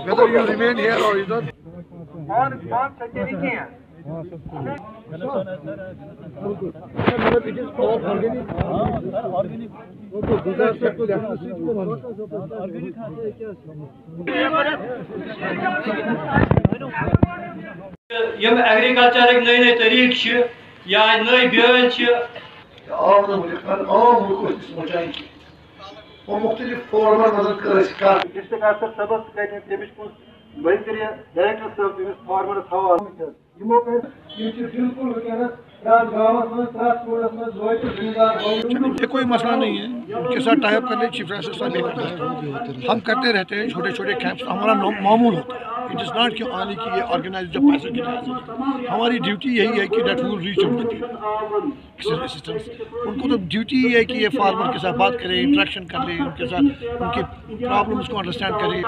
Whether you remain here or either. It is all organic. Organic. یم ایگریکلچرک نئی نئی طریقہ یا نئی بیل عام ملک سوچان وہ مختلف فورمن مدد کر ڈسٹرکٹ افسر صبس تمس کن ڈائریکٹر صاحب تمس فارمرس حوالہ بالکل یہ کوئی مسئلہ نہیں ہے، ان کے ساتھ ٹائی اپ کر لیں، چیف منسٹر صاحب بھی کرتے ہیں، ہم کرتے رہتے ہیں چھوٹے چھوٹے کیمپس، ہمارا معمول ہوتا ہے، اٹ از ناٹ کہ آنے کی یہ آرگنائز جب پیسے کی ہماری ڈیوٹی یہی ہے کہ that will reach out assistance, ان کو تو ڈیوٹی یہ ہے کہ یہ فارمر کے ساتھ بات کرے، انٹریکشن کر لے، ان کے ساتھ ان کے پرابلمس کو انڈرسٹینڈ کرے.